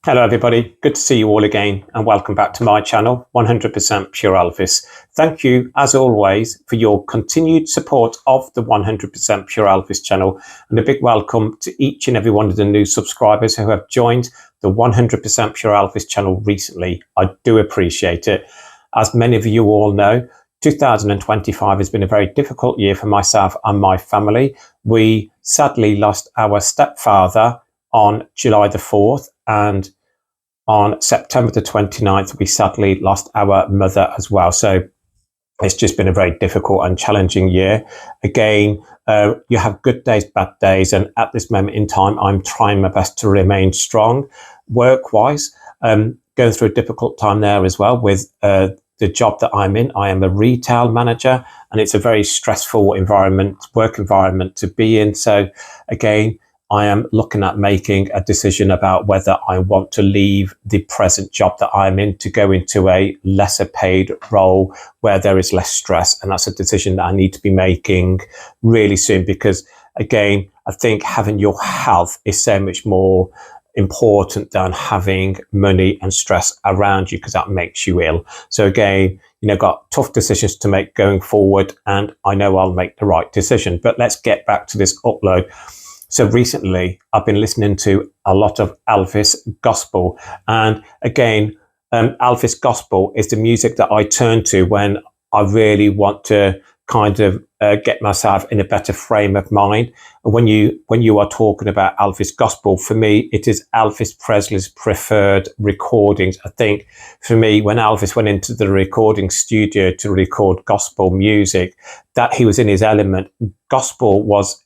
Hello everybody, good to see you all again and welcome back to my channel, 100% Pure Elvis. Thank you as always for your continued support of the 100% Pure Elvis channel, and a big welcome to each and every one of the new subscribers who have joined the 100% Pure Elvis channel recently. I do appreciate it. As many of you all know, 2025 has been a very difficult year for myself and my family. We sadly lost our stepfather on July the 4th, and on September the 29th, we sadly lost our mother as well. So it's just been a very difficult and challenging year. Again, you have good days, bad days, and at this moment in time, I'm trying my best to remain strong. Work-wise, going through a difficult time there as well with the job that I'm in. I am a retail manager, and it's a very stressful work environment to be in. So again, I am looking at making a decision about whether I want to leave the present job that I'm in to go into a lesser paid role where there is less stress. And that's a decision that I need to be making really soon, because again, I think having your health is so much more important than having money and stress around you, because that makes you ill. So again, got tough decisions to make going forward, and I know I'll make the right decision. But let's get back to this upload. So recently, I've been listening to a lot of Elvis gospel. And again, Elvis gospel is the music that I turn to when I really want to kind of get myself in a better frame of mind. And when you are talking about Elvis gospel, for me, it is Elvis Presley's preferred recordings. I think for me, when Elvis went into the recording studio to record gospel music, that he was in his element. Gospel was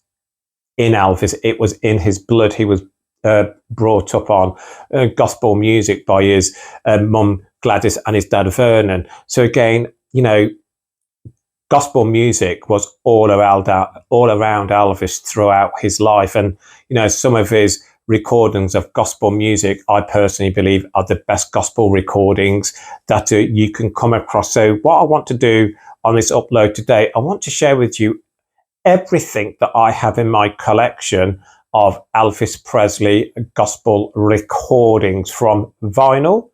in Elvis, it was in his blood. He was brought up on gospel music by his mum Gladys and his dad Vernon. So again, gospel music was all around Elvis throughout his life. And some of his recordings of gospel music, I personally believe, are the best gospel recordings that you can come across. So what I want to do on this upload today, I want to share with you everything that I have in my collection of Elvis Presley gospel recordings, from vinyl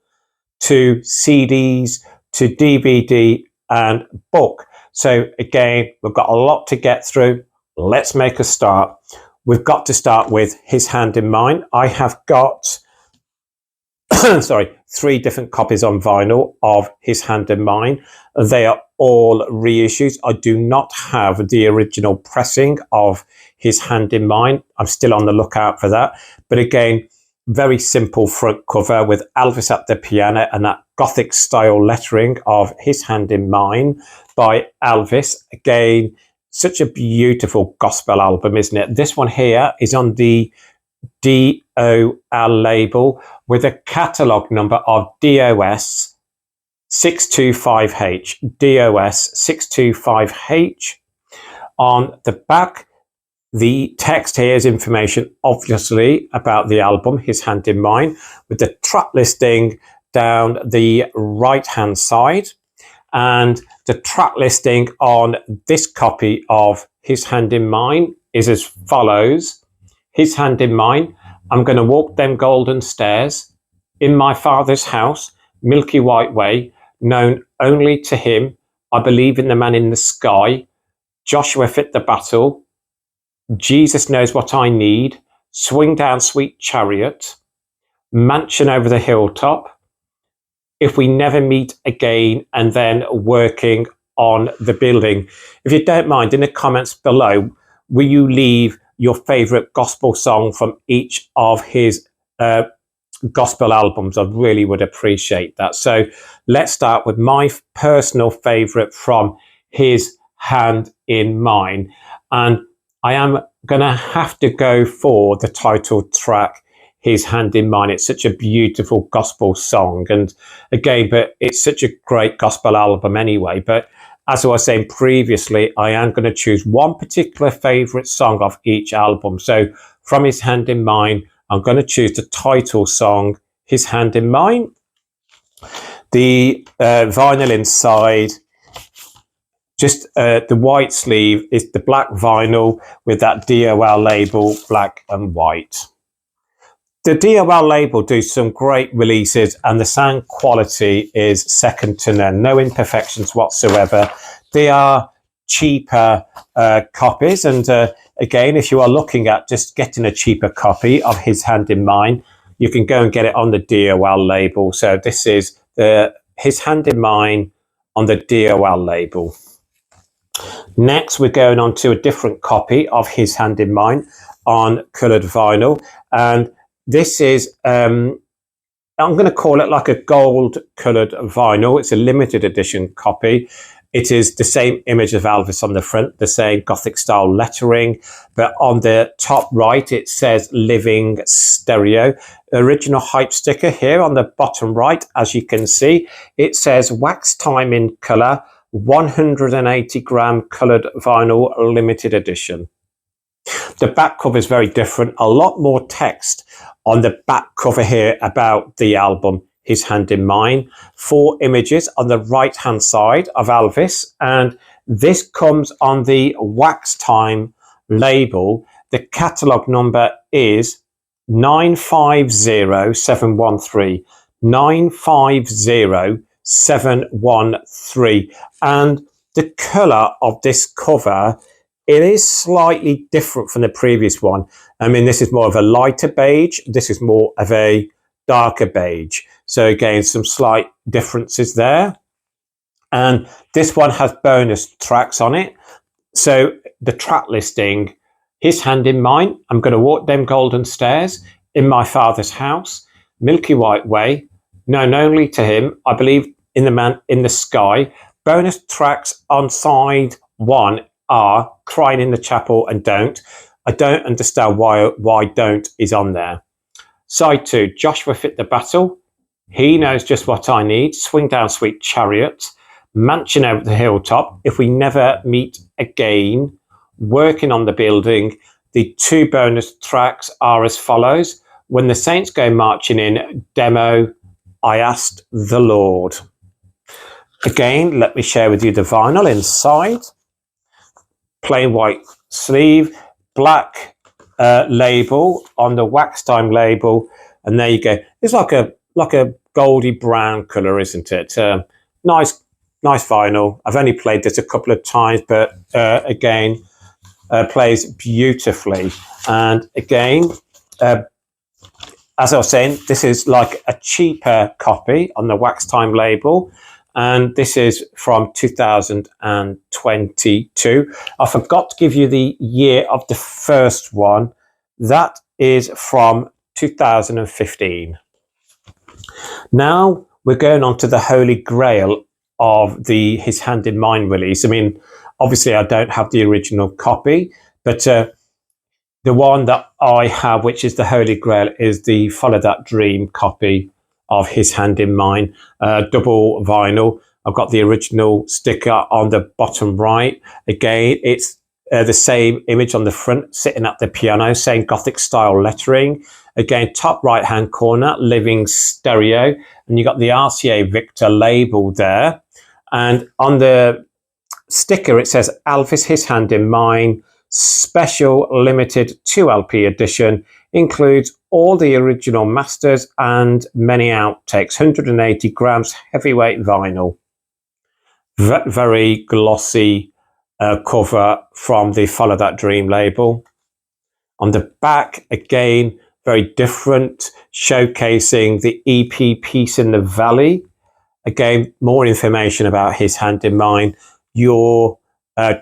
to CDs to DVD and book. So again, we've got a lot to get through. Let's make a start. We've got to start with His Hand in Mine. I have got 3 different copies on vinyl of His Hand in Mine. They are all reissues. I do not have the original pressing of His Hand in Mine. I'm still on the lookout for that. But again, very simple front cover with Elvis at the piano and that Gothic style lettering of His Hand in Mine by Elvis. Again, such a beautiful gospel album, isn't it? This one here is on the DOL label with a catalogue number of DOS 625H. DOS 625H. On the back, the text here is information, obviously, about the album, His Hand in Mine, with the track listing down the right-hand side. And the track listing on this copy of His Hand in Mine is as follows. His Hand in Mine, I'm going to walk them golden stairs in my Father's house, Milky White Way, known only to him. I believe in the man in the sky. Joshua fit the battle. Jesus knows what I need. Swing down, sweet chariot. Mansion over the hilltop. If we never meet again, and then working on the building. If you don't mind, in the comments below, will you leave your favorite gospel song from each of his gospel albums? I really would appreciate that. So let's start with my personal favorite from His Hand in Mine. And I am going to have to go for the title track, His Hand in Mine. It's such a beautiful gospel song. And again, but it's such a great gospel album anyway. But as I was saying previously, I am going to choose one particular favorite song of each album. So from His Hand in Mine, I'm going to choose the title song, His Hand in Mine. The vinyl inside, just the white sleeve, is the black vinyl with that DOL label, black and white. The DOL label do some great releases, and the sound quality is second to none. No imperfections whatsoever. They are cheaper copies, and again, if you are looking at just getting a cheaper copy of His Hand in Mine, you can go and get it on the DOL label. So this is the His Hand in Mine on the DOL label. Next, we're going on to a different copy of His Hand in Mine on coloured vinyl, and this is I'm going to call it like a gold coloured vinyl. It's a limited edition copy. It is the same image of Elvis on the front, the same Gothic style lettering, but on the top right it says Living Stereo. Original hype sticker here on the bottom right, as you can see, it says Wax Time in Colour, 180 gram coloured vinyl limited edition. The back cover is very different, a lot more text on the back cover here about the album His Hand in Mine. 4 images on the right hand side of Elvis, and this comes on the Wax Time label. The catalogue number is 950713, 950713, and the colour of this cover, it is slightly different from the previous one. I mean, this is more of a lighter beige. This is more of a darker beige. So again, some slight differences there. And this one has bonus tracks on it. So the track listing, His Hand in Mine, I'm going to walk them golden stairs, In My Father's House, Milky White Way, Known Only to Him, I Believe in the Man in the Sky. Bonus tracks on side 1 are Crying in the Chapel and Don't. I don't understand why Don't is on there. Side 2, Joshua Fit the Battle, He Knows Just What I Need, Swing Down Sweet Chariot, Mansion Over the Hilltop, If We Never Meet Again, Working on the Building. The 2 bonus tracks are as follows: When the Saints Go Marching In, demo, I Asked the Lord. Again, let me share with you the vinyl inside. Plain white sleeve, black label on the Wax Time label, and there you go. It's like a goldy brown colour, isn't it? Nice vinyl. I've only played this a couple of times, but again, plays beautifully. And again, as I was saying, this is like a cheaper copy on the Wax Time label, and this is from 2022. I forgot to give you the year of the first one. That is from 2015. Now we're going on to the Holy Grail of the His Hand in Mine release. I mean, obviously I don't have the original copy, but the one that I have, which is the Holy Grail, is the Follow That Dream copy of His Hand in Mine, double vinyl. I've got the original sticker on the bottom right. Again, it's the same image on the front, sitting at the piano, same Gothic style lettering. Again, top right hand corner, Living Stereo, and you got the RCA Victor label there. And on the sticker, it says Elvis His Hand in Mine, special limited 2LP edition, includes all the original masters and many outtakes, 180 grams heavyweight vinyl. Very glossy cover from the Follow That Dream label. On the back, again, very different, showcasing the EP Peace in the Valley. Again, more information about His Hand in Mine. Your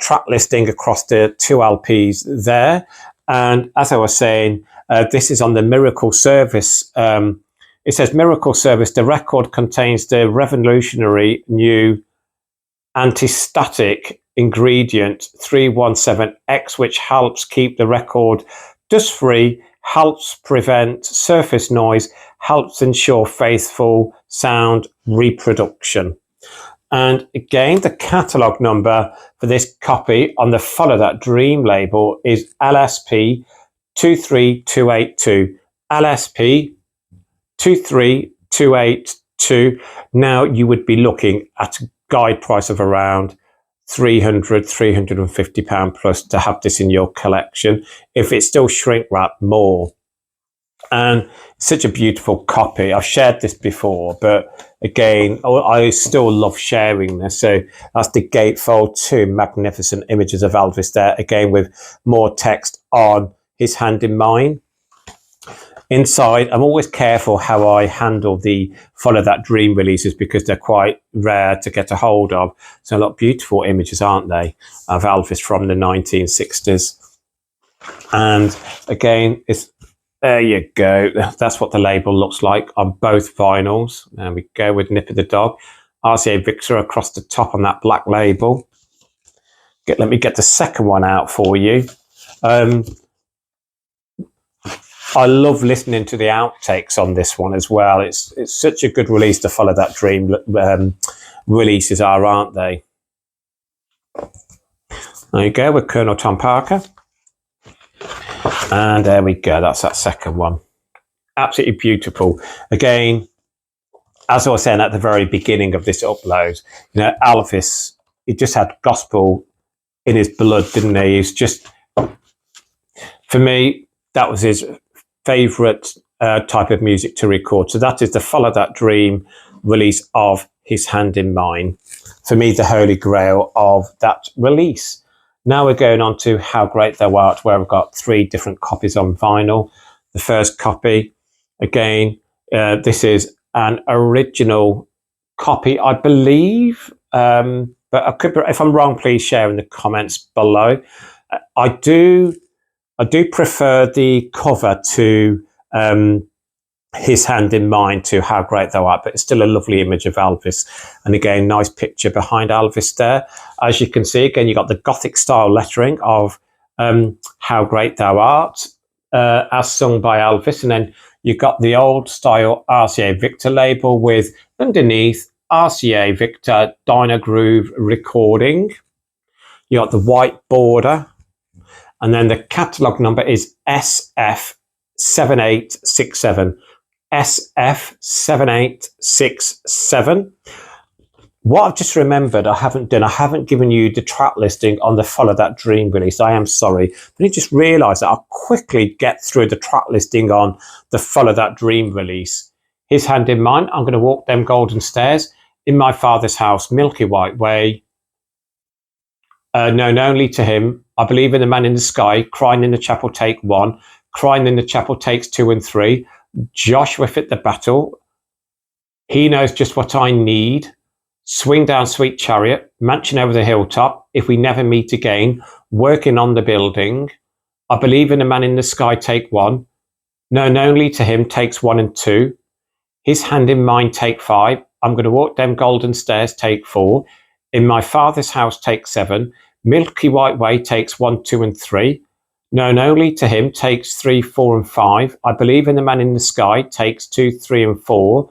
track listing across the 2 LPs there. And as I was saying, this is on the Miracle Service. It says Miracle Service. The record contains the revolutionary new anti-static ingredient 317X, which helps keep the record dust-free, helps prevent surface noise, helps ensure faithful sound reproduction. And again, the catalogue number for this copy on the Follow That Dream label is LSP 23282. LSP 23282. Now you would be looking at a guide price of around £350 plus to have this in your collection. If it's still shrink wrapped, more. And such a beautiful copy. I've shared this before, but again, I still love sharing this. So that's the gatefold, two magnificent images of Elvis there, again with more text on his hand in mine. Inside, I'm always careful how I handle the Follow That Dream releases because they're quite rare to get a hold of. So a lot of beautiful images, aren't they, of Elvis from the 1960s. And again, there you go. That's what the label looks like on both vinyls. There we go with Nippy the dog. RCA Victor across the top on that black label. Let me get the second one out for you. I love listening to the outtakes on this one as well. It's such a good release to Follow That Dream releases are, aren't they? There you go with Colonel Tom Parker. And there we go. That's that second one. Absolutely beautiful. Again, as I was saying at the very beginning of this upload, you know, Elvis, he just had gospel in his blood, didn't he? He's just, for me, that was his favourite type of music to record. So that is the Follow That Dream release of His Hand in Mine. For me, the holy grail of that release. Now we're going on to How Great Thou Art, where I've got 3 different copies on vinyl. The first copy, again, this is an original copy, I believe, but I could, if I'm wrong, please share in the comments below. I do prefer the cover to His Hand in Mine to How Great Thou Art, but it's still a lovely image of Elvis. And again, nice picture behind Elvis there. As you can see, again, you got the Gothic style lettering of How Great Thou Art, as sung by Elvis. And then you've got the old style RCA Victor label with underneath RCA Victor Dyna Groove Recording. You got the white border. And then the catalogue number is SF7867. SF7867. What I've just remembered I haven't given you the track listing on the Follow That Dream release. I am sorry. But I just realised that I'll quickly get through the track listing on the Follow That Dream release. His Hand in Mine, I'm going to Walk Them Golden Stairs, In My Father's House, Milky White Way, Known Only to Him, I Believe in the Man in the Sky, Crying in the Chapel Take 1, Crying in the Chapel Takes 2 and 3, Joshua Fit the Battle, He Knows Just What I Need, Swing Down Sweet Chariot, Mansion Over the Hilltop, If We Never Meet Again, Working on the Building, I Believe in the Man in the Sky Take 1, Known Only to Him Takes 1 and 2, His Hand in Mine Take 5, I'm Going to Walk Them Golden Stairs Take 4, In My Father's House Take 7, Milky White Way takes 1, 2 and 3, Known Only to Him takes 3, 4 and 5, I Believe in the Man in the Sky takes 2, 3 and 4,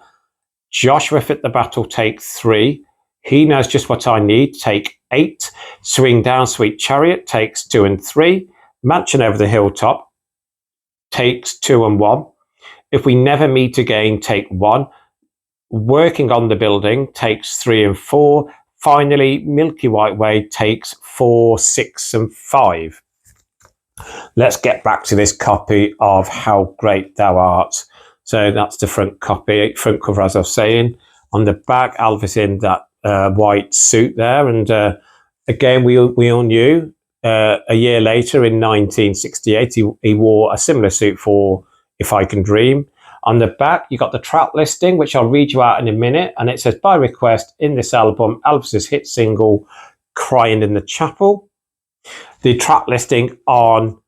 Joshua Fit the Battle take 3, He Knows Just What I Need take 8, Swing Down Sweet Chariot takes 2 and 3, Mansion Over the Hilltop takes 2 and 1, If We Never Meet Again take 1, Working on the Building takes 3 and 4, finally, Milky White Way takes 4, 6 and 5. Let's get back to this copy of How Great Thou Art. So that's the front copy, front cover, as I was saying. On the back, Elvis in that white suit there. And again, we all knew a year later in 1968, he wore a similar suit for If I Can Dream. On the back, you got the track listing, which I'll read you out in a minute. And it says, by request, in this album, Elvis's hit single, Crying in the Chapel. The track listing on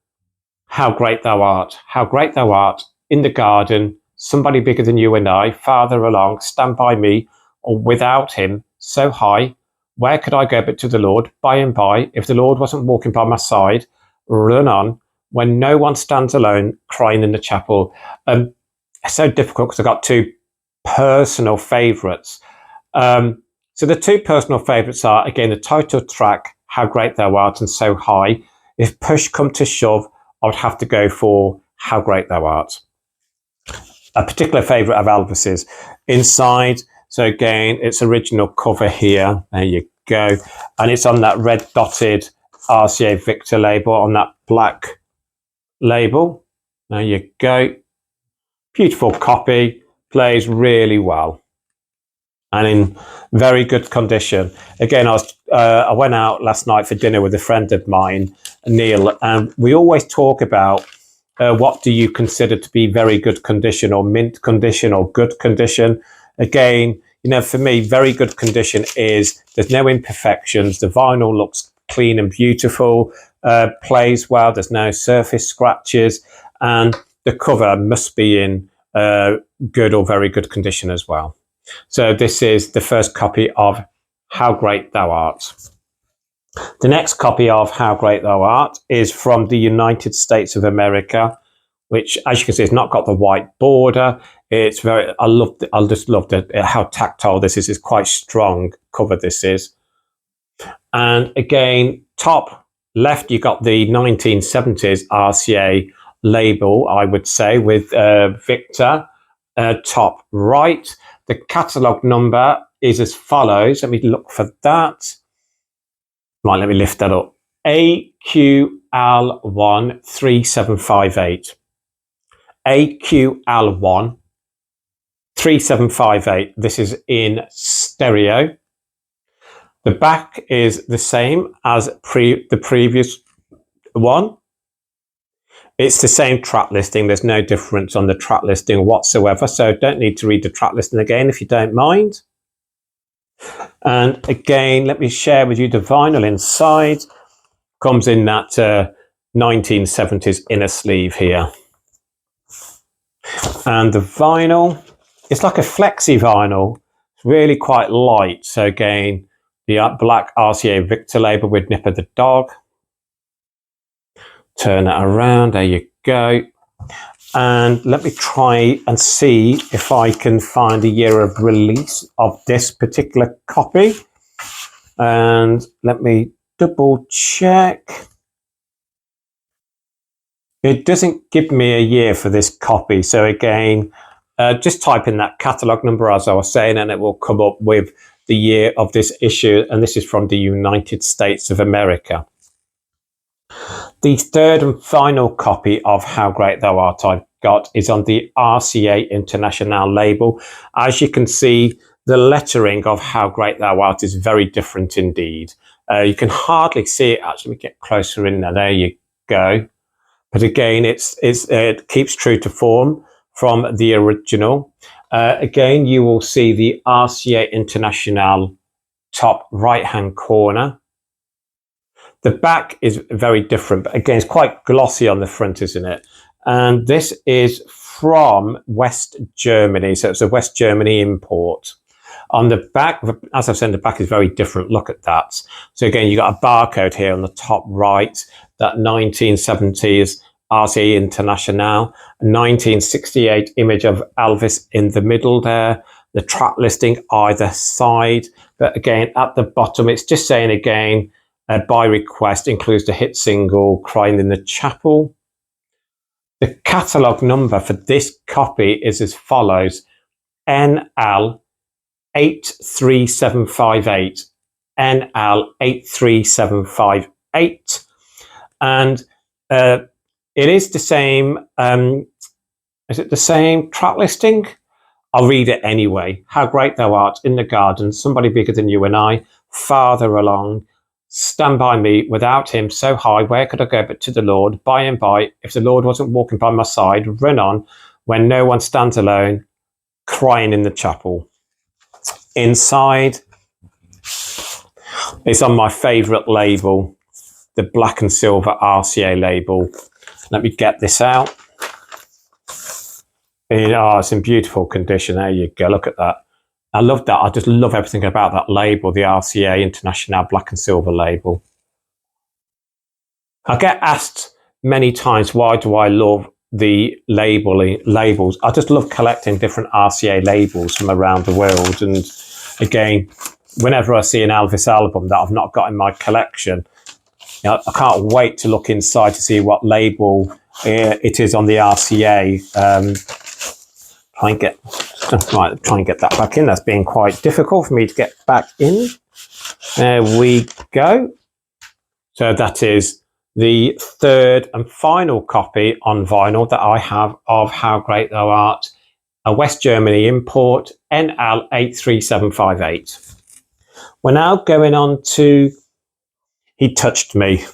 How Great Thou Art. How Great Thou Art, In the Garden, Somebody Bigger Than You and I, Farther Along, Stand By Me, or Without Him, So High, Where Could I Go But to the Lord, By and By, If the Lord Wasn't Walking by My Side, Run On, When No One Stands Alone, Crying in the Chapel. It's so difficult because I've got 2 personal favourites. So the 2 personal favourites are, again, the title track, How Great Thou Art, and So High. If push come to shove, I would have to go for How Great Thou Art. A particular favourite of Elvis's. Inside, so again, it's original cover here. There you go. And it's on that red dotted RCA Victor label, on that black label. There you go. Beautiful copy, plays really well and in very good condition. Again, I went out last night for dinner with a friend of mine, Neil, and we always talk about what do you consider to be very good condition or mint condition or good condition. Again, you know, for me, very good condition is there's no imperfections. The vinyl looks clean and beautiful, plays well. There's no surface scratches, and the cover must be in good or very good condition as well. So this is the first copy of How Great Thou Art. The next copy of How Great Thou Art is from the United States of America, which, as you can see, it's not got the white border. It's very, I just love how tactile this is. It's quite strong cover this is. And again, top left, you got the 1970s RCA label, I would say, with Victor. Top right, the catalogue number is as follows. Let me look for that. Right, let me lift that up. AQL1 3758. AQL1 3758. This is in stereo. The back is the same as the previous one. It's the same track listing. There's no difference on the track listing whatsoever. So don't need to read the track listing again if you don't mind. And again, let me share with you the vinyl inside. Comes in that 1970s inner sleeve here. And the vinyl, it's like a flexi vinyl. It's really quite light. So again, the black RCA Victor label with Nipper the dog. Turn it around, there you go. And let me try and see if I can find the year of release of this particular copy. And let me double check. It doesn't give me a year for this copy. So again, just type in that catalogue number as I was saying, and it will come up with the year of this issue. And this is from the United States of America. The third and final copy of How Great Thou Art I've got is on the RCA International label. As you can see, the lettering of How Great Thou Art is very different indeed. You can hardly see it. Actually, let me get closer in there. There you go. But again, it keeps true to form from the original. Again, you will see the RCA International top right-hand corner. The back is very different, but again, it's quite glossy on the front, isn't it? And this is from West Germany, so it's a West Germany import. On the back, as I've said, the back is very different. Look at that. So again, you got a barcode here on the top right, that 1970s RCA International, 1968 image of Elvis in the middle there, the track listing either side. But again, at the bottom, it's just saying again, by request includes the hit single Crying in the Chapel. The catalogue number for this copy is as follows: NL 83758. NL 83758. And it is the same, is it the same track listing? I'll read it anyway. How great thou art in the garden, somebody bigger than you and I, farther along. Stand by me, without him so high, where could I go but to the Lord? By and by, if the Lord wasn't walking by my side, run on, when no one stands alone, crying in the chapel. Inside, it's on my favourite label, the black and silver RCA label. Let me get this out. Oh, it's in beautiful condition. There you go, look at that. I love that. I just love everything about that label, the RCA International black and silver label. I get asked many times, why do I love the labels? I just love collecting different RCA labels from around the world. And again, whenever I see an Elvis album that I've not got in my collection, you know, I can't wait to look inside to see what label it is on the RCA. Try and get that back in. That's being quite difficult for me to get back in. There we go. So that is the third and final copy on vinyl that I have of How Great Thou Art, a West Germany import, NL83758. We're now going on to He Touched Me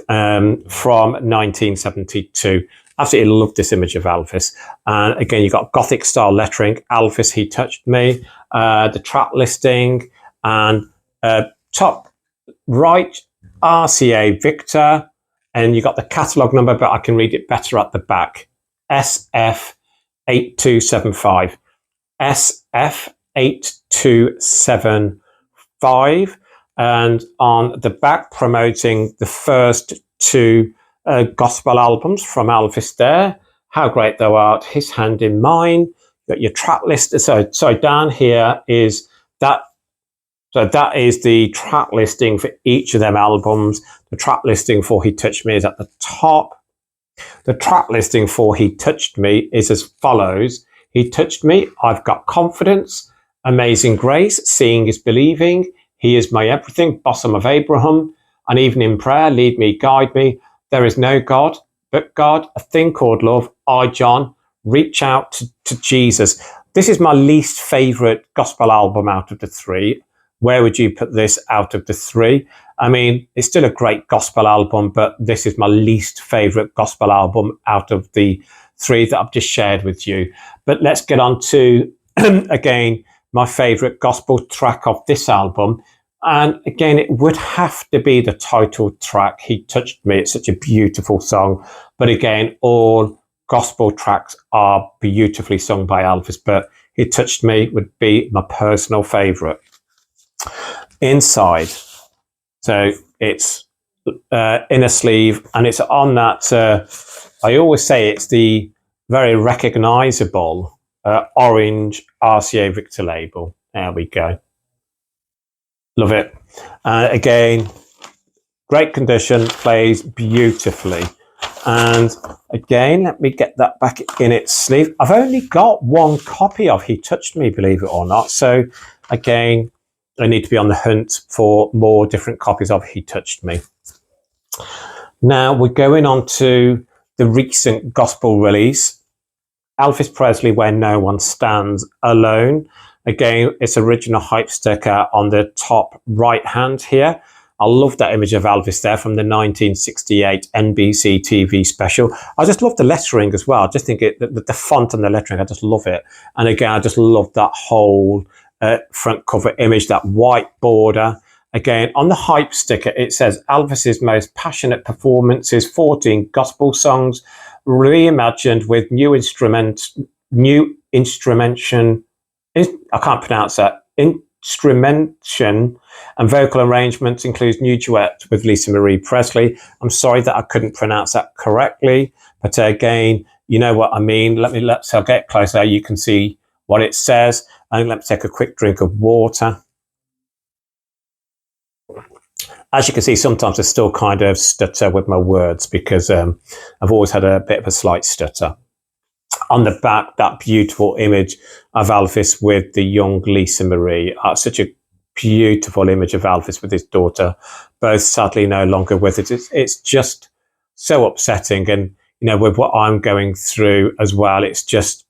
from 1972. Absolutely love this image of Elvis. And again, you've got Gothic style lettering, Elvis, He Touched Me, the track listing, and top right, RCA Victor, and you got the catalogue number, but I can read it better at the back. SF8275. SF8275. And on the back, promoting the first two gospel albums from Elvis there. How Great Thou Art, His Hand in Mine. Got your track list. So down here is that. So that is the track listing for each of them albums. The track listing for He Touched Me is at the top. The track listing for He Touched Me is as follows. He touched me, I've got confidence. Amazing grace, seeing is believing. He is my everything, bosom of Abraham. And even in prayer, lead me, guide me. There is no God but God, a thing called love. I, John, reach out to Jesus. This is my least favourite gospel album out of the three. Where would you put this out of the three? I mean, it's still a great gospel album, but this is my least favourite gospel album out of the three that I've just shared with you. But let's get on to, again, my favourite gospel track of this album. And again, it would have to be the title track, He Touched Me. It's such a beautiful song. But again, all gospel tracks are beautifully sung by Elvis, but He Touched Me would be my personal favourite. Inside, so it's inner sleeve, and it's on that I always say it's the very recognizable orange RCA Victor label. There we go, love it. Again, great condition, plays beautifully. And again, let me get that back in its sleeve. I've only got one copy of He Touched Me, believe it or not, so again, I need to be on the hunt for more different copies of He Touched Me. Now we're going on to the recent gospel release, Elvis Presley, Where No One Stands Alone. Again, it's original hype sticker on the top right hand here. I love that image of Elvis there from the 1968 NBC TV special. I just love the lettering as well. I just think the font and the lettering, I just love it. And again, I just love that whole front cover image, that white border. Again, on the hype sticker, it says Elvis's most passionate performances, 14 gospel songs, reimagined with new instrumentation. I can't pronounce that. Instrumentation and vocal arrangements, includes new duet with Lisa Marie Presley. I'm sorry that I couldn't pronounce that correctly, but again, you know what I mean. Let's get closer. You can see what it says. And let me take a quick drink of water. As you can see, sometimes I still kind of stutter with my words because I've always had a bit of a slight stutter. On the back, that beautiful image of Elvis with the young Lisa Marie. Such a beautiful image of Elvis with his daughter, both sadly no longer with us. It's just so upsetting. And, you know, with what I'm going through as well, it's just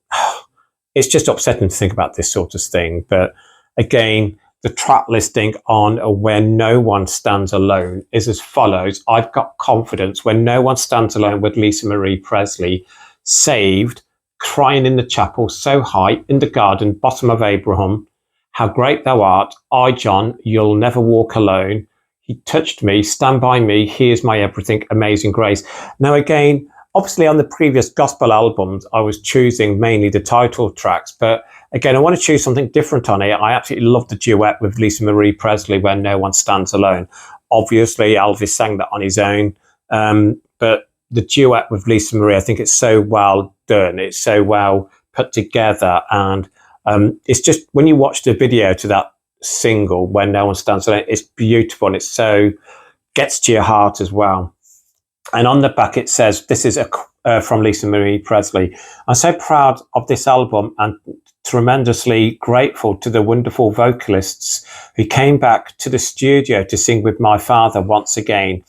upsetting to think about this sort of thing. But again, the track listing on Where No One Stands Alone is as follows. I've got confidence, When No One Stands Alone with Lisa Marie Presley, Saved, Crying in the Chapel, So High, In the Garden, Bosom of Abraham, How Great Thou Art, I, John, You'll Never Walk Alone, He Touched Me, Stand By Me, He Is My Everything, Amazing Grace. Now again, obviously on the previous gospel albums, I was choosing mainly the title tracks, but again, I want to choose something different on it. I absolutely love the duet with Lisa Marie Presley, When No One Stands Alone. Obviously, Elvis sang that on his own, but the duet with Lisa Marie, I think it's so well done. It's so well put together, and it's just, when you watch the video to that single, When No One Stands Alone, it's beautiful, and it so gets to your heart as well. And on the back, it says, this is from Lisa Marie Presley. I'm so proud of this album and tremendously grateful to the wonderful vocalists who came back to the studio to sing with my father once again.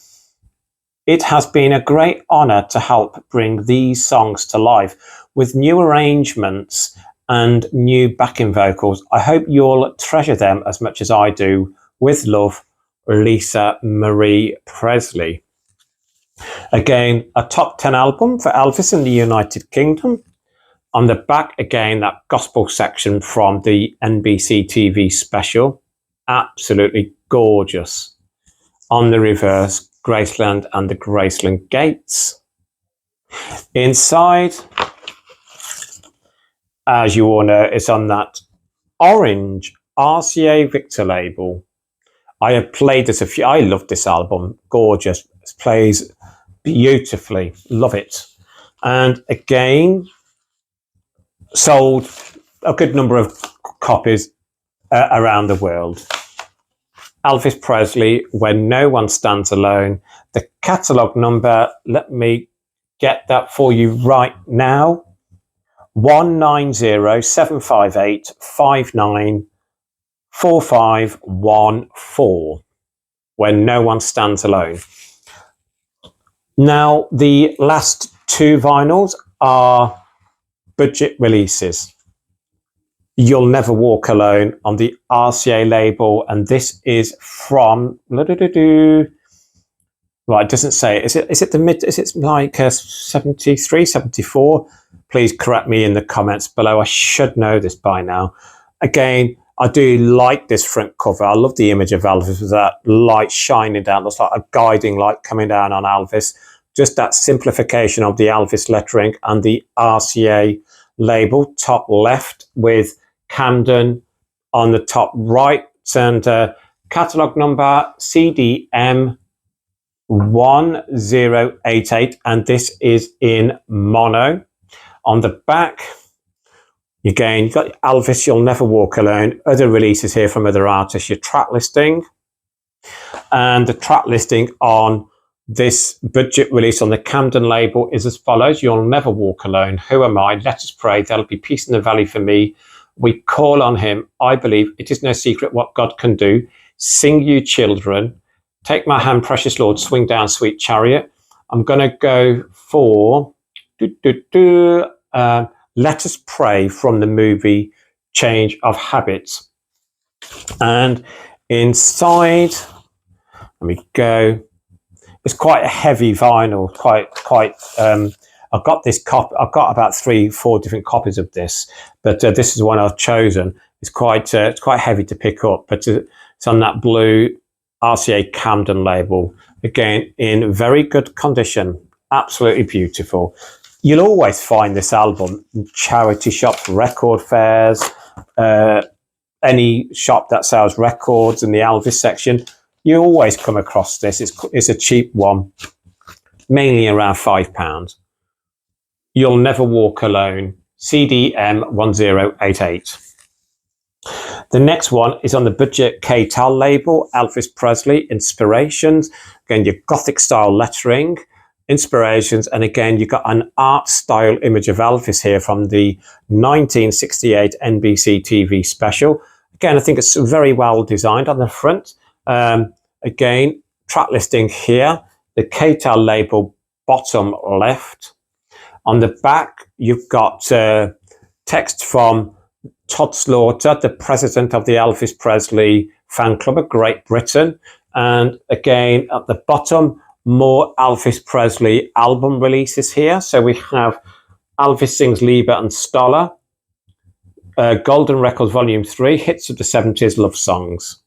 It has been a great honour to help bring these songs to life with new arrangements and new backing vocals. I hope you'll treasure them as much as I do. With love, Lisa Marie Presley. Again, a top 10 album for Elvis in the United Kingdom. On the back, again, that gospel section from the NBC TV special. Absolutely gorgeous. On the reverse, Graceland and the Graceland Gates. Inside, as you all know, it's on that orange RCA Victor label. I have played this a few. I love this album. Gorgeous. It plays beautifully. Love it. And again, sold a good number of copies around the world. Elvis Presley, When No One Stands Alone. The catalogue number, let me get that for you right now. 190-758-594514. When No One Stands Alone. Now, the last two vinyls are budget releases. You'll Never Walk Alone on the RCA label, and this is from right, it doesn't say. Is it the mid? Is it like 73, 74? Please correct me in the comments below. I should know this by now. Again, I do like this front cover. I love the image of Elvis with that light shining down. Looks like a guiding light coming down on Elvis. Just that simplification of the Elvis lettering and the RCA label, top left with Camden on the top right, and catalogue number CDM 1088, and this is in mono. On the back, again, you've got Elvis, You'll Never Walk Alone, other releases here from other artists, your track listing, and the track listing on this budget release on the Camden label is as follows. You'll Never Walk Alone, Who Am I, Let Us Pray, There'll Be Peace in the Valley for Me, We Call on Him, I Believe, It Is No Secret What God Can Do, Sing You Children, Take My Hand, Precious Lord, Swing Down, Sweet Chariot. I'm going to go for Let Us Pray from the movie Change of Habits. And inside, let me go. It's quite a heavy vinyl, I've got this copy. I've got about 3-4 different copies of this, but this is the one I've chosen. It's quite heavy to pick up, but it's on that blue RCA Camden label. Again, in very good condition, absolutely beautiful. You'll always find this album in charity shops, record fairs, any shop that sells records in the Elvis section. You always come across this. It's a cheap one, mainly around £5. You'll Never Walk Alone, CDM 1088. The next one is on the budget K-Tal label, Elvis Presley, Inspirations. Again, your Gothic style lettering, Inspirations, and again, you've got an art style image of Elvis here from the 1968 NBC TV special. Again, I think it's very well designed on the front. Again, track listing here, the K-Tal label bottom left. On the back, you've got text from Todd Slaughter, the president of the Elvis Presley fan club of Great Britain. And again, at the bottom, more Elvis Presley album releases here. So we have Elvis Sings Liebe and Stoller, Golden Records Volume 3, Hits of the 70s Love Songs.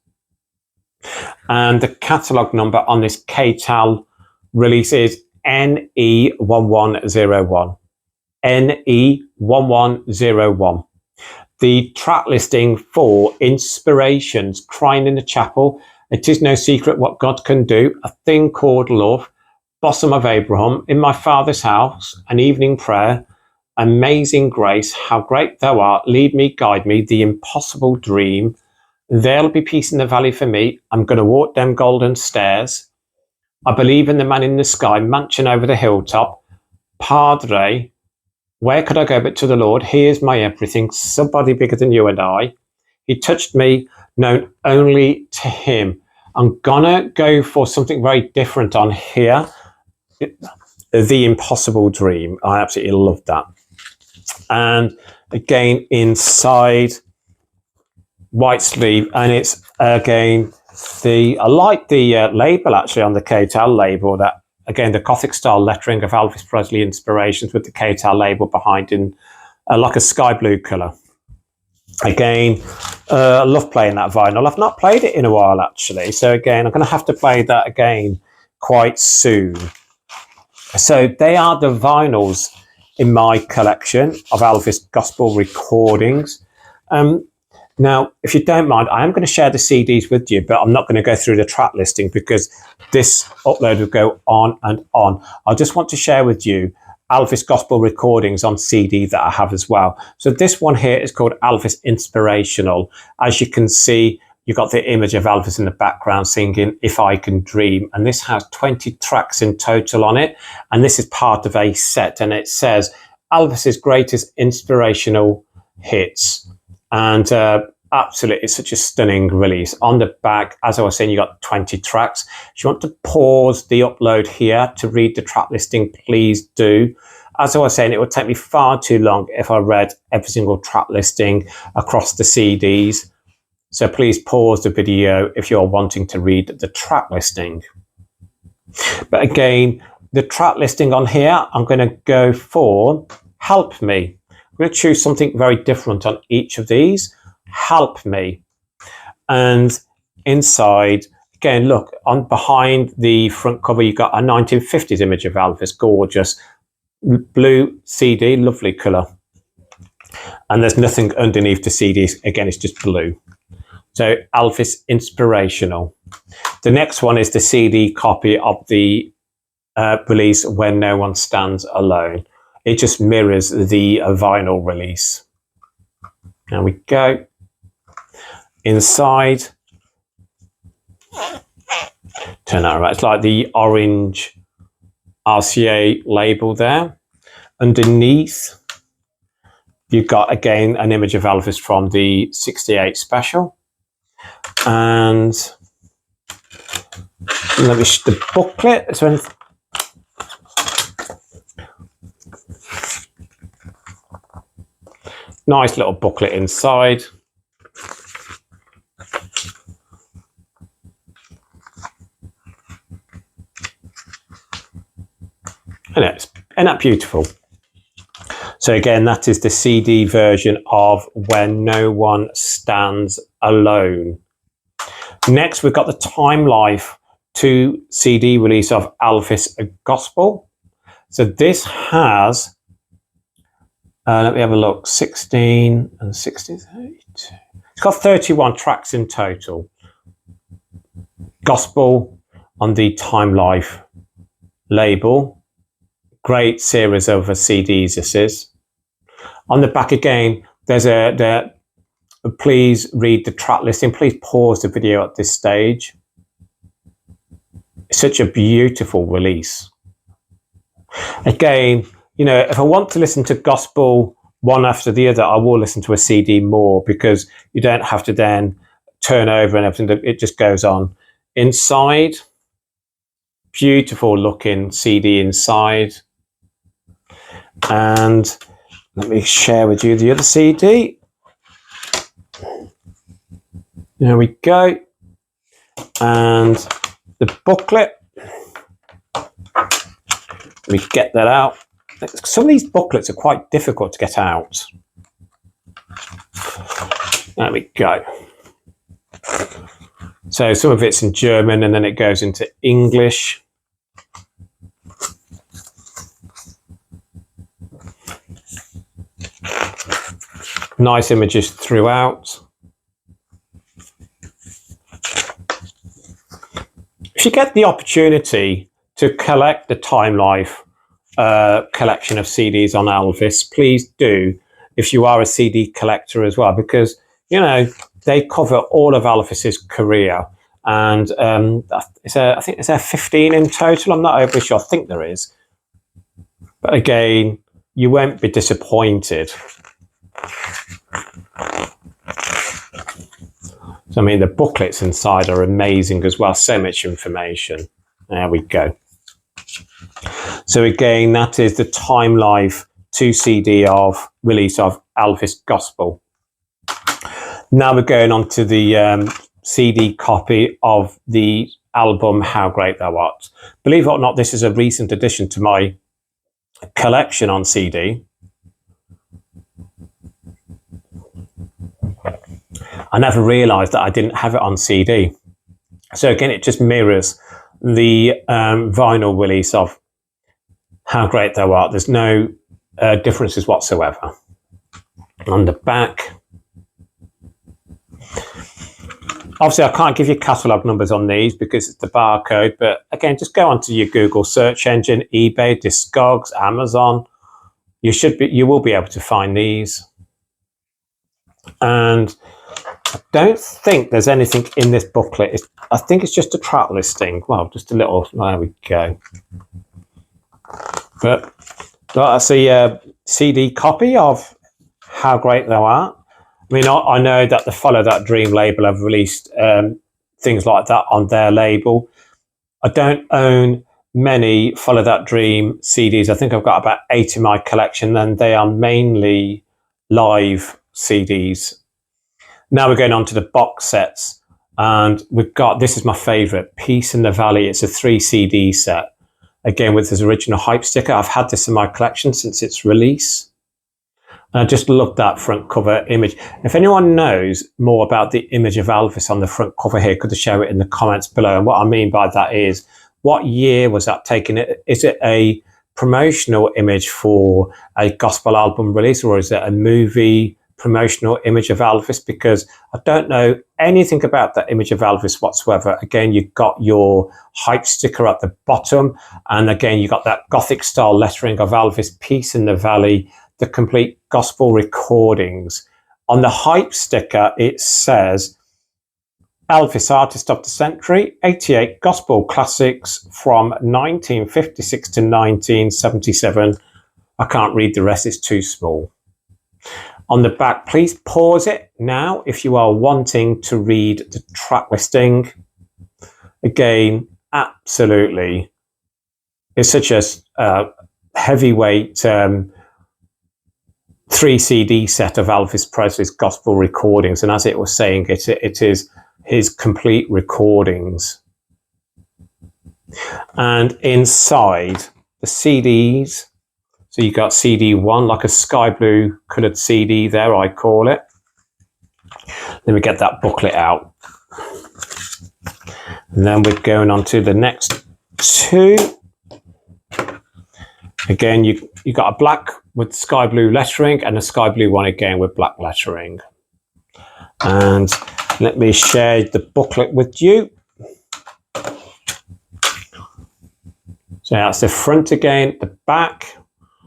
And the catalogue number on this K-Tal release is NE1101. NE1101. The track listing for Inspirations, Crying in the Chapel, It Is No Secret What God Can Do, A Thing Called Love, Bosom of Abraham, In My Father's House, An Evening Prayer, Amazing Grace, How Great Thou Art, Lead Me, Guide Me, The Impossible Dream, There'll Be Peace in the Valley for Me, I'm Gonna Walk Them Golden Stairs, I Believe in the Man in the Sky, Mansion Over the Hilltop, Padre, Where Could I Go But to the Lord, He Is My Everything, Somebody Bigger Than You and I, He Touched Me, Known Only to Him. I'm gonna go for something very different on here. The Impossible Dream. I absolutely love that. And again, inside, white sleeve, and it's again I like the label actually on the KTL label, that again the Gothic style lettering of Elvis Presley inspirations with the KTL label behind in like a sky blue colour. Again, I love playing that vinyl. I've not played it in a while actually, so again I'm going to have to play that again quite soon. So they are the vinyls in my collection of Elvis gospel recordings. Now, if you don't mind, I am going to share the CDs with you, but I'm not going to go through the track listing because this upload will go on and on. I just want to share with you Elvis gospel recordings on CD that I have as well. So this one here is called Elvis Inspirational. As you can see, you've got the image of Elvis in the background singing If I Can Dream. And this has 20 tracks in total on it. And this is part of a set. And it says Elvis's greatest inspirational hits. And absolutely, it's such a stunning release. On the back, as I was saying, you got 20 tracks. If you want to pause the upload here to read the track listing, please do. As I was saying, it would take me far too long if I read every single track listing across the CDs. So please pause the video if you're wanting to read the track listing. But again, the track listing on here, I'm going to go for Help Me. I'm going to choose something very different on each of these. Help Me. And inside, again, look, on behind the front cover, you've got a 1950s image of Elvis, gorgeous. Blue CD, lovely colour. And there's nothing underneath the CDs. Again, it's just blue. So Elvis Inspirational. The next one is the CD copy of the release When No One Stands Alone. It just mirrors the vinyl release. There we go. Inside, turn that around. It's like the orange RCA label there. Underneath, you've got again an image of Elvis from the '68 special. And let me show the booklet. So nice little booklet inside. And isn't that beautiful? So again, that is the CD version of When No One Stands Alone. Next, we've got the Time Life 2 CD release of Elvis Gospel. So this has, let me have a look, 16 and 62. It's got 31 tracks in total. Gospel on the Time Life label. Great series of CDs this is. On the back again, there's please read the track listing. Please pause the video at this stage. It's such a beautiful release. Again, you know, if I want to listen to gospel one after the other, I will listen to a CD more because you don't have to then turn over and everything. It just goes on. Inside, beautiful looking CD inside. And let me share with you the other CD. There we go. And the booklet. Let me get that out. Some of these booklets are quite difficult to get out. There we go. So some of it's in German and then it goes into English. Nice images throughout. If you get the opportunity to collect the Time Life collection of CDs on Elvis, please do, if you are a CD collector as well, because, you know, they cover all of Elvis's career. And I think is there 15 in total? I'm not overly sure. I think there is. But again, you won't be disappointed. So, I mean, the booklets inside are amazing as well. So much information. There we go. So again, that is the Time Life 2 CD of release of Elvis Gospel. Now we're going on to the CD copy of the album How Great Thou Art. Believe it or not, this is a recent addition to my collection on CD. I never realised that I didn't have it on CD. So again, it just mirrors the vinyl release of How Great Thou Art. There's no differences whatsoever. On the back, obviously I can't give you catalogue numbers on these because it's the barcode, but again, just go onto your Google search engine, eBay, Discogs, Amazon. You will be able to find these. And I don't think there's anything in this booklet. I think it's just a track listing. Well, just a little, there we go. But that's a CD copy of How Great Thou Art. I mean, I know that the Follow That Dream label have released things like that on their label. I don't own many Follow That Dream CDs. I think I've got about 8 in my collection, and they are mainly live CDs. Now we're going on to the box sets, and we've got, this is my favourite, Peace in the Valley. It's a 3 CD set, again with this original hype sticker. I've had this in my collection since its release. And I just love that front cover image. If anyone knows more about the image of Elvis on the front cover here, could you share it in the comments below? And what I mean by that is, what year was that taken? Is it a promotional image for a gospel album release, or is it a movie promotional image of Elvis? Because I don't know anything about that image of Elvis whatsoever. Again, you've got your hype sticker at the bottom, and again, you've got that Gothic style lettering of Elvis, Peace in the Valley, the complete gospel recordings. On the hype sticker, it says Elvis Artist of the Century, 88 gospel classics from 1956 to 1977. I can't read the rest, it's too small. On the back, please pause it now if you are wanting to read the track listing. Again, absolutely. It's such a heavyweight 3 CD set of Elvis Presley's gospel recordings. And as it was saying, it is his complete recordings. And inside the CDs, so you got CD1, like a sky blue coloured CD there, I call it. Then we get that booklet out. And then we're going on to the next 2. Again, you got a black with sky blue lettering and a sky blue one again with black lettering. And let me share the booklet with you. So that's the front again, the back.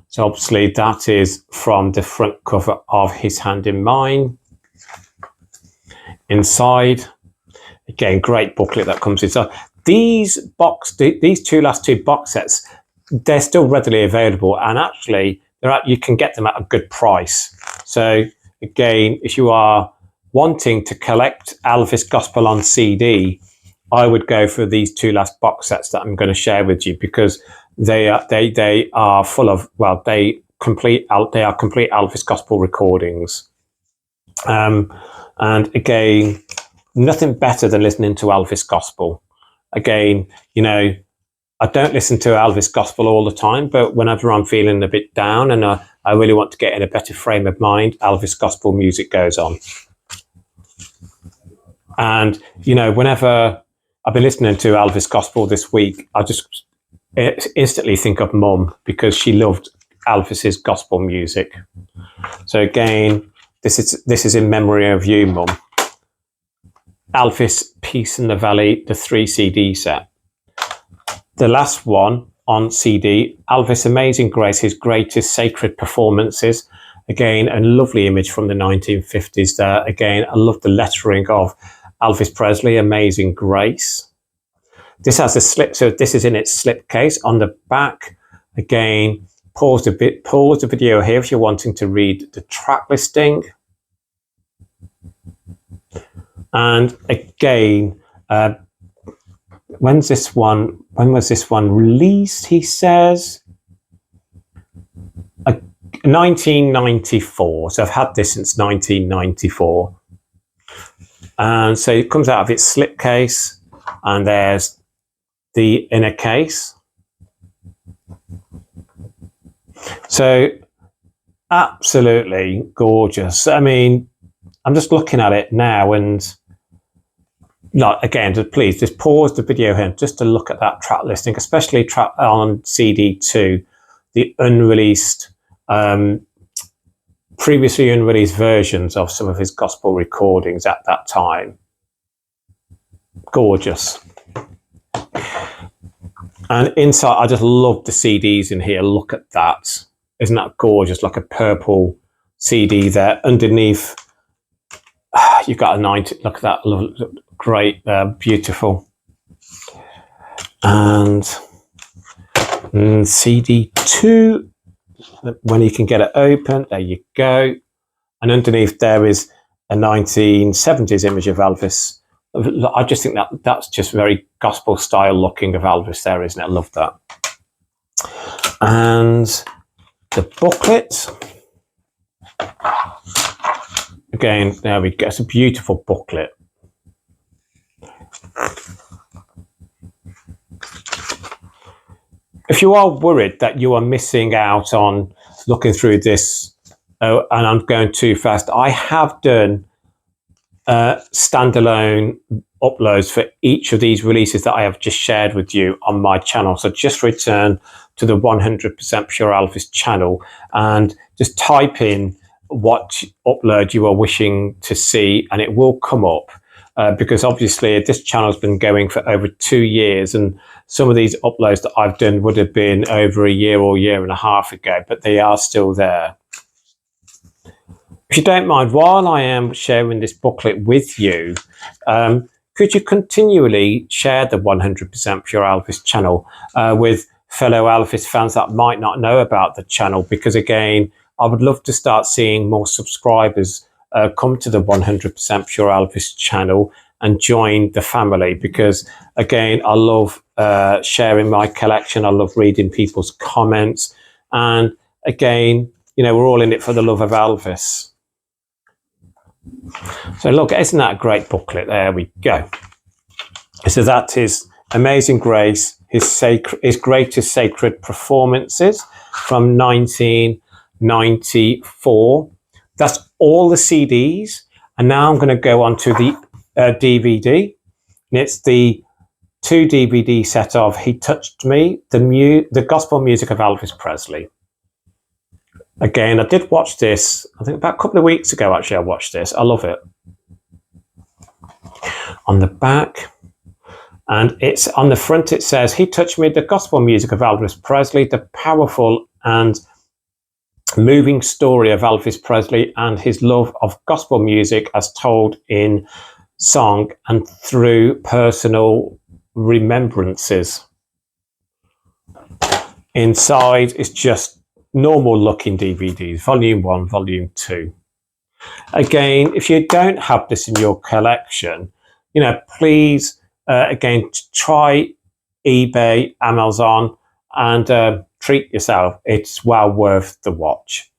So obviously that is from the front cover of His Hand in Mine. Inside, again, great booklet that comes inside. These last two box sets, they're still readily available, and actually you can get them at a good price. So again, if you are wanting to collect Elvis Gospel on CD, I would go for these 2 last box sets that I'm going to share with you, because they are full of, well, they are complete Elvis Gospel recordings. And again, nothing better than listening to Elvis Gospel. Again, you know, I don't listen to Elvis Gospel all the time, but whenever I'm feeling a bit down and I really want to get in a better frame of mind, Elvis Gospel music goes on. And, you know, whenever I've been listening to Elvis Gospel this week, I just instantly think of Mum, because she loved Elvis's gospel music. So again, this is in memory of you, Mum. Elvis, Peace in the Valley, the 3 CD set. The last one on CD, Elvis Amazing Grace, his greatest sacred performances. Again, a lovely image from the 1950s there. Again, I love the lettering of Elvis Presley, Amazing Grace. This has a slip, so this is in its slip case. On the back, again, pause the video here if you're wanting to read the track listing. And again, when was this one released, he says? 1994. So I've had this since 1994. And so it comes out of its slipcase, and there's the inner case. So absolutely gorgeous. I mean, I'm just looking at it now, and like, again, please just pause the video here just to look at that track listing, especially track on CD2, the unreleased, previously unreleased versions of some of his gospel recordings at that time. Gorgeous. And inside, I just love the CDs in here. Look at that. Isn't that gorgeous? Like a purple CD there. Underneath, you've got a 90. Look at that. Great. Beautiful. And CD2, when you can get it open, there you go. And underneath there is a 1970s image of Elvis. I just think that's just very gospel style looking of Elvis there, isn't it? I love that. And the booklet. Again, there we go. It's a beautiful booklet. If you are worried that you are missing out on looking through this, and I'm going too fast, I have done standalone uploads for each of these releases that I have just shared with you on my channel. So just return to the 100% Pure Elvis channel and just type in what upload you are wishing to see, and it will come up. Because obviously this channel has been going for over 2 years, and some of these uploads that I've done would have been over a year or year and a half ago, but they are still there. If you don't mind, while I am sharing this booklet with you, could you continually share the 100% Pure Elvis channel with fellow Elvis fans that might not know about the channel? Because again, I would love to start seeing more subscribers come to the 100% Pure Elvis channel and join the family, because again, I love sharing my collection. I love reading people's comments, and again, you know, we're all in it for the love of Elvis. So look, isn't that a great booklet? There we go. So that is Amazing Grace, his greatest sacred performances from 1994. That's all the CDs. And now I'm going to go on to the DVD. And it's the 2 DVD set of He Touched Me, the gospel music of Elvis Presley. Again, I did watch this, I think about a couple of weeks ago, actually, I watched this. I love it. On the back, and it's on the front, it says, He Touched Me, the gospel music of Elvis Presley, the powerful and moving story of Elvis Presley and his love of gospel music as told in song and through personal remembrances. Inside is just normal looking DVDs, volume 1, volume 2. Again, if you don't have this in your collection, you know, please again try eBay, Amazon, and treat yourself. It's well worth the watch.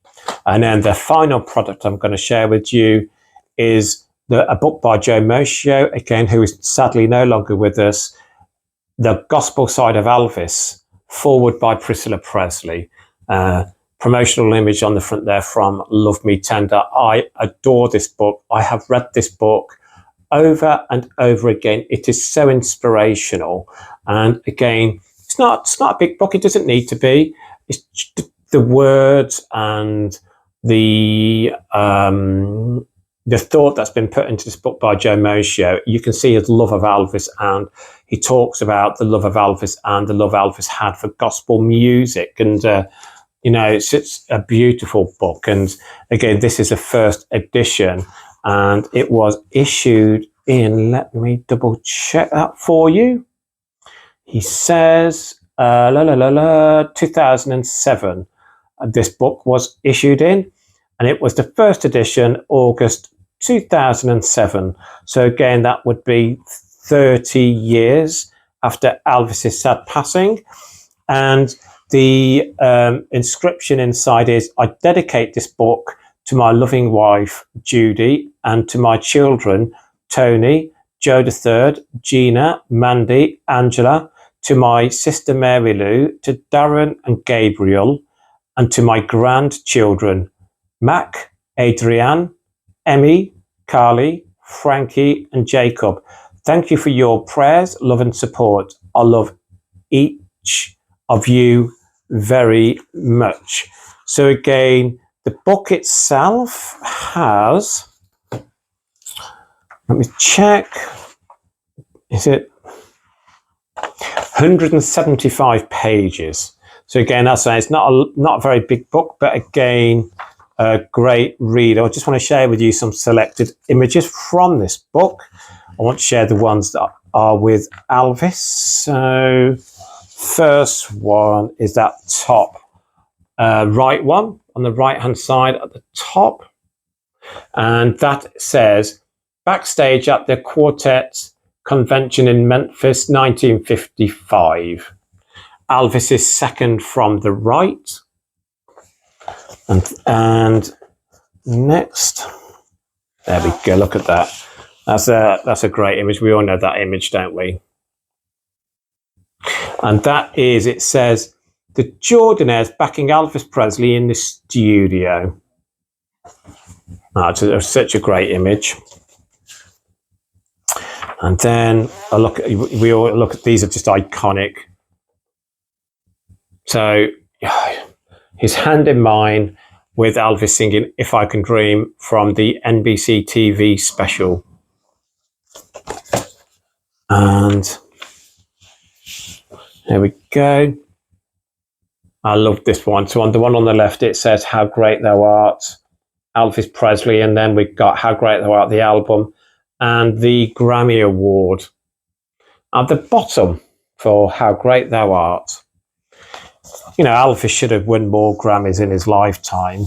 And then the final product I'm going to share with you is a book by Joe Mosio, again, who is sadly no longer with us, The Gospel Side of Elvis, forward by Priscilla Presley. Promotional image on the front there from Love Me Tender. I adore this book. I have read this book over and over again. It is so inspirational. And again, it's not a big book. It doesn't need to be. It's the words and the thought that's been put into this book by Joe Mosio. You can see his love of Elvis, and he talks about the love of Elvis and the love Elvis had for gospel music. And you know, it's a beautiful book. And again, this is a first edition, and it was issued in, let me double check that for you. He says, 2007. This book was issued in, and it was the first edition, August 2007. So again, that would be 30 years after Elvis's sad passing. And The inscription inside is, I dedicate this book to my loving wife, Judy, and to my children, Tony, Joe III, Gina, Mandy, Angela, to my sister Mary Lou, to Darren and Gabriel, and to my grandchildren, Mac, Adrienne, Emmy, Carly, Frankie, and Jacob. Thank you for your prayers, love, and support. I love each of you very much. So again, the book itself has, let me check, is it 175 pages. So again, as I say, it's not a very big book, but again, a great read. I just want to share with you some selected images from this book. I want to share the ones that are with Elvis. So first one is that top right one on the right hand side at the top, and that says backstage at the Quartet Convention in Memphis 1955. Elvis is second from the right, and next, there we go, look at that. That's a great image. We all know that image, don't we? And that is, it says, the Jordanaires backing Elvis Presley in the studio. It's such a great image. And then we all look at, these are just iconic. So his hand in mine with Elvis singing If I Can Dream from the NBC TV special. And there we go. I love this one. So on the one on the left, it says How Great Thou Art, Elvis Presley. And then we've got How Great Thou Art, the album, and the Grammy Award at the bottom for How Great Thou Art. You know, Elvis should have won more Grammys in his lifetime.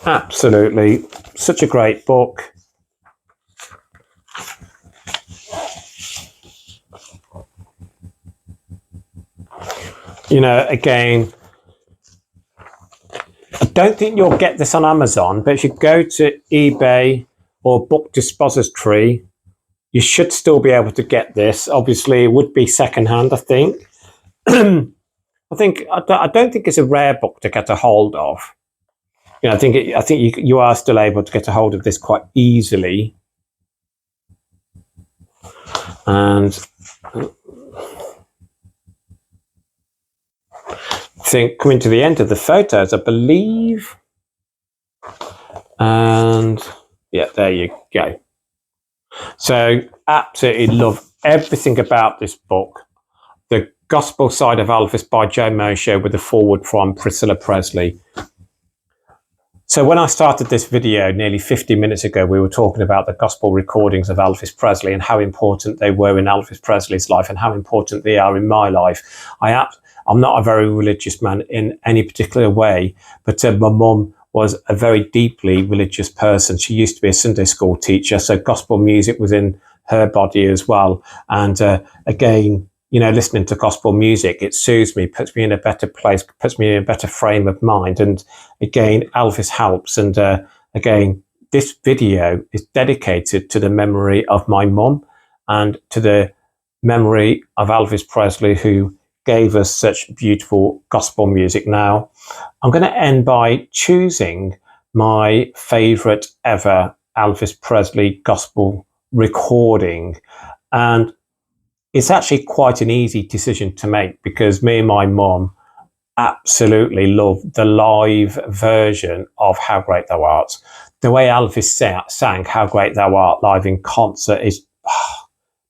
Absolutely. Such a great book. You know, again, I don't think you'll get this on Amazon, but if you go to eBay or Book Depository, you should still be able to get this. Obviously, it would be secondhand, I think. I don't think it's a rare book to get a hold of. You know, I think you are still able to get a hold of this quite easily. And I think coming to the end of the photos, I believe. And yeah, there you go. So absolutely love everything about this book. The Gospel Side of Elvis by Joe Mosher with a foreword from Priscilla Presley. So when I started this video nearly 50 minutes ago, we were talking about the gospel recordings of Elvis Presley and how important they were in Elvis Presley's life and how important they are in my life. I'm not a very religious man in any particular way, but my mum was a very deeply religious person. She used to be a Sunday school teacher, so gospel music was in her body as well. And again, you know, listening to gospel music, it soothes me, puts me in a better place, puts me in a better frame of mind. And again, Elvis helps. And again, this video is dedicated to the memory of my mum and to the memory of Elvis Presley, who gave us such beautiful gospel music. Now, I'm going to end by choosing my favorite ever Elvis Presley gospel recording. And it's actually quite an easy decision to make because me and my mum absolutely love the live version of How Great Thou Art. The way Elvis sang How Great Thou Art live in concert is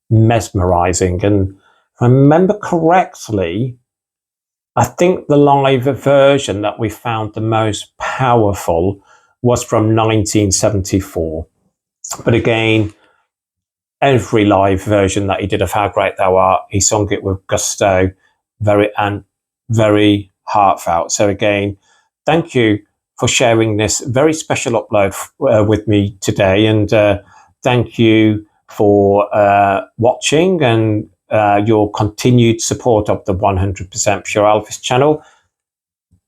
mesmerizing. And if I remember correctly, I think the live version that we found the most powerful was from 1974. But again, every live version that he did of How Great Thou Art, he sung it with gusto, very heartfelt. So again, thank you for sharing this very special upload with me today. And thank you for watching and your continued support of the 100% Pure Elvis channel.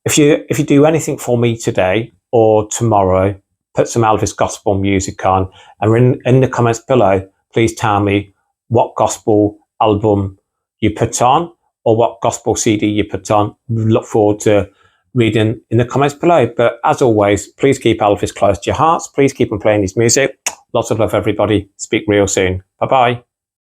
If you do anything for me today or tomorrow, put some Elvis gospel music on, and in the comments below, please tell me what gospel album you put on or what gospel CD you put on. Look forward to reading in the comments below. But as always, please keep Elvis close to your hearts. Please keep on playing his music. Lots of love, everybody. Speak real soon. Bye-bye.